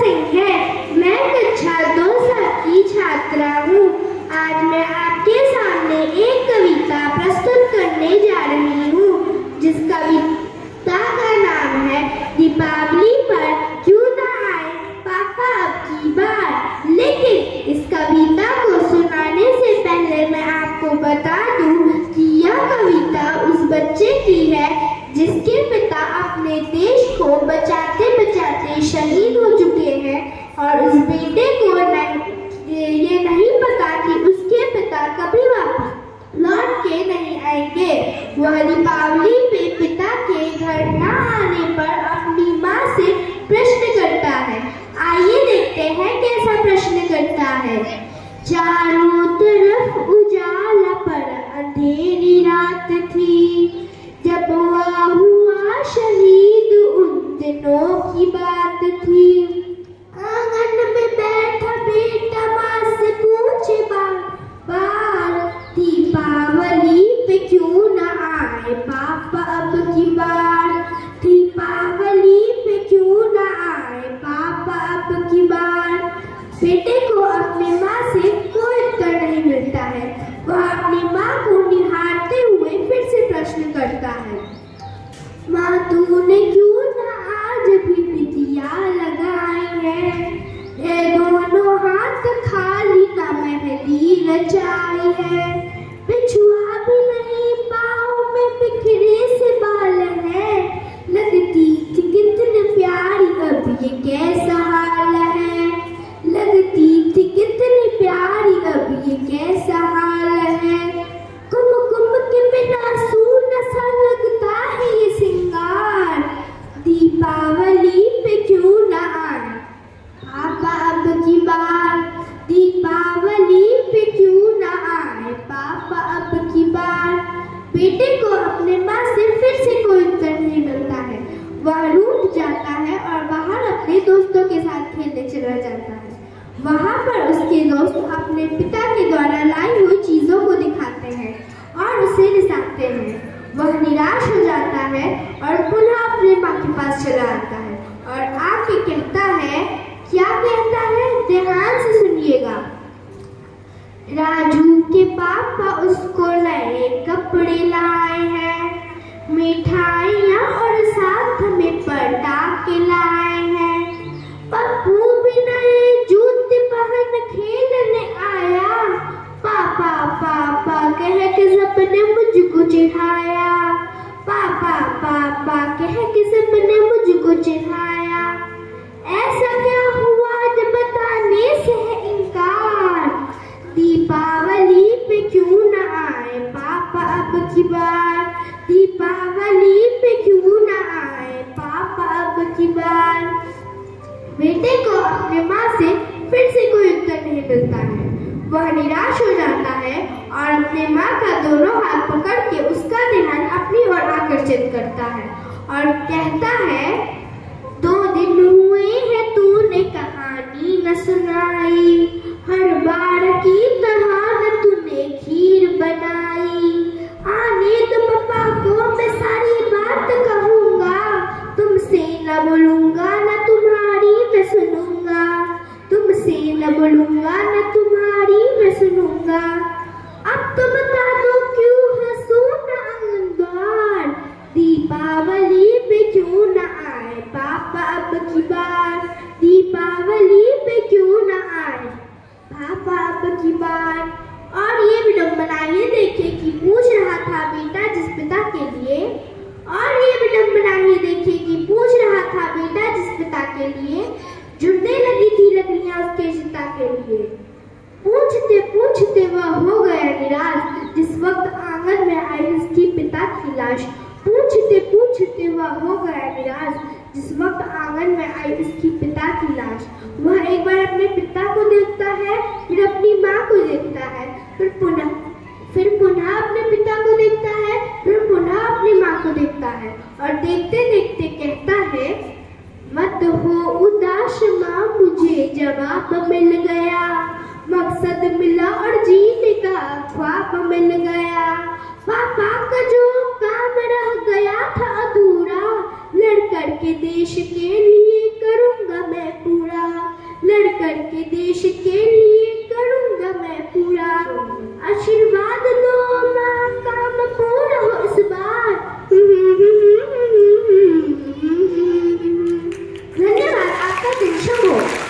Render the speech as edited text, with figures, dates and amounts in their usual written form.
सिंह है। मैं कक्षा 2 की छात्रा हूँ। आज मैं आपके सामने एक कविता प्रस्तुत करने जा रही हूँ, जिस कविता का नाम है दीपावली पर क्यों ना आए पापा अब की बार। लेकिन इस कविता को सुनाने से पहले मैं आपको बता दूं कि यह कविता उस बच्चे की है जिसके पिता अपने देश को बचाते बचाते शहीद हो चुके हैं, और उस बेटे को ये नहीं पता कि उसके पिता कभी वापस लौट के नहीं आएंगे। वह दीपावली पे पिता के घर न आने पर अपनी माँ से प्रश्न करता है। आइए देखते हैं कैसा प्रश्न करता है। चारों तरफ उजाला पर अंधेरी रात थी, जब वह हुआ शहीद उन दिनों की बात थी। आंगन में बैठा बेटा माँ से पूछे बार, दीपावली पे क्यों ना आए पापा अब की बार। दीपावली पे क्यों ना आए पापा अब की बार। बेटे को अपनी माँ से कोई उत्तर नहीं मिलता है। वह अपनी माँ को निहारते हुए फिर से प्रश्न करता है। माँ तूने क्यों ना आज भी बिटिया लगाई है। ये दोनों हाथ खाली ना मेहंदी रचाई है। बिछुआ भी नहीं पाँव में बिखरे से बाल है। लगती थी कितनी प्यारी अब ये कैसा हाल है। लगती थी कितनी प्यारी अब ये कैसा हाल है। कुमकुम के बिना सूना सा लगता है ये सिंगार। दीपावली पे क्यों ना आए पापा अब की बार। दीपावली पे क्यों ना आए पापा अब की बार। बेटे को अपने माँ से फिर से कोई उत्तर नहीं मिलता है। वह रूठ जाता है और बाहर अपने दोस्तों के साथ खेलने चला जाता है। वहाँ पर उसके दोस्त अपने पिता के द्वारा लाई हुई चीजों को दिखाते हैं और उसे रिसाते हैं। वह निराश हो जाता है और पुनः अपने माँ के पास चला आता है और आके कहता है, क्या कहता है, ध्यान से सुनिएगा। राजू के पापा उसको नए कपड़े लाए हैं, मिठाइयाँ और साथ में पटाखे लाए हैं। पप्पू भी नए जूते पहन खेलने आया। पापा पापा कह के सबने मुझको चिढ़ाया। पापा पापा कह के सबने मुझको चिढ़ाया। ऐसा क्या हुआ जब बताने से है इनकार। दीपावली पे क्यों ना आए पापा अब की बार। दीपावली पे क्यों ना आए पापा अब की बार। बेटे को अपने माँ से फिर से कोई उत्तर नहीं मिलता है। वह निराश हो जाता है और अपने माँ का दोनों हाथ पकड़ के उसका ध्यान अपनी ओर आकर्षित करता है और कहता है, 2 दिन हुए हैं तूने कहानी न सुनाई। हर बार की तरह न तूने खीर बनाई। आने तो पापा को मैं सारी बात कहूँगा। तुमसे न बोलूँगा न तुम्हारी मैं सुनूंगा। तुमसे न बोलूँगा न तुम्हारी मैं सुनूंगा। अब तो बता दो क्यों है सोना आंगनबार। दीपावली पे क्यों ना आए पापा अब की बार। दीपावली पे क्यों ना आए पापा अब की बार। और ये विडंबना ये देखिए कि पूछ रहा था बेटा जिस पिता के लिए। और ये विडंबना ही देखिए कि पूछ रहा था बेटा जिस पिता के लिए, जुड़ने लगी थी लकड़ियां उसके चिता के लिए। पूछते पूछते वह हो गया निराश जिस वक्त आंगन में आई उसकी पिता की लाश। पूछते पूछते वह हो गया निराश जिस वक्त आंगन में आई उसकी पिता की लाश। वह एक बार अपने पिता को देखता है, फिर अपनी माँ को देखता है, फिर पुनः अपने पिता को देखता है, फिर पुनः अपनी माँ को देखता है और देखते देखते कहता है, मत हो उदास माँ मुझे जवाब मिल गया। मकसद मिला और जीने का ख्वाब मिल गया। पापा का जो काम रह गया था अधूरा, लड़ कर के देश के लिए करूँगा मैं पूरा। करके देश के लिए करूंगा मैं पूरा। आशीर्वाद दो माँ, काम पूरा हो इस बार। धन्यवाद, आपका दिन शुभ हो।